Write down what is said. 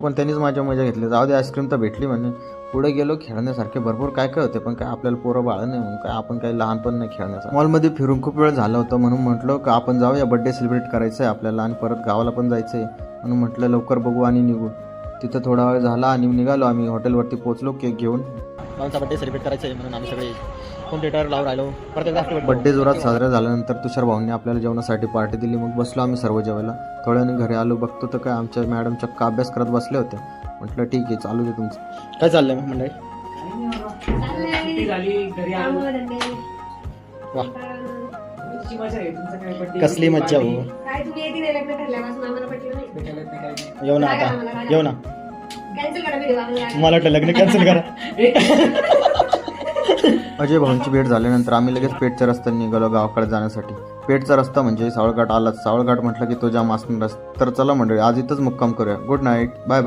पण त्यांनीच माझ्या मजा घेतली. जाऊ दे, आईस्क्रीम तर भेटली म्हणे. पुढे गेलो, खेळण्यासारखे भरपूर काय काय होते, पण काय आपल्याला पोरं बाळं नाही म्हणून काय आपण काही लहानपण नाही खेळण्याचं. मॉलमध्ये फिरून खूप वेळ झाला होता म्हणून म्हटलं का आपण जाऊया, बड्डे सेलिब्रेट करायचं आहे आपल्याला आणि परत गावाला पण जायचं आहे. म्हणून म्हटलं लवकर बघू आणि निघू. तिथं थोडा वेळ झाला आणि निघालो आम्ही. हॉटेलवरती पोहोचलो केक घेऊन. भाऊचा बड्डे सेलिब्रेट करायचं आहे म्हणून आम्ही सगळे होम थिएटर लावून राहिलो. परत एकदा बड्डे जोरात साजरा झाल्यानंतर तुषार भाऊंनी आपल्याला जेवणासाठी पार्टी दिली. मग बसलो आम्ही सर्व जेवायला. थोड्याने घरी आलो, बघतो तर काय आमच्या मॅडम चक्क अभ्यास करत बसले होते. म्हटलं ठीक आहे, चालू दे तुमचं. काय चाललंय मग मंडळी? वा, कसली मज्जा हो. येऊ ना आता, येऊ ना. मला वाटलं लग्न कॅन्सल करा. अजय भाऊंची भेट झाल्यानंतर आम्ही लगेच पेठच्या रस्त्याने निघालो गावाकडे जाण्यासाठी. पेठचा रस्ता म्हणजे सावळघाट आलाच. सावळघाट म्हटलं की तो जाम असणारच. तर चला मंडळी, आज इथंच मुक्काम करूया. Good night, bye bye.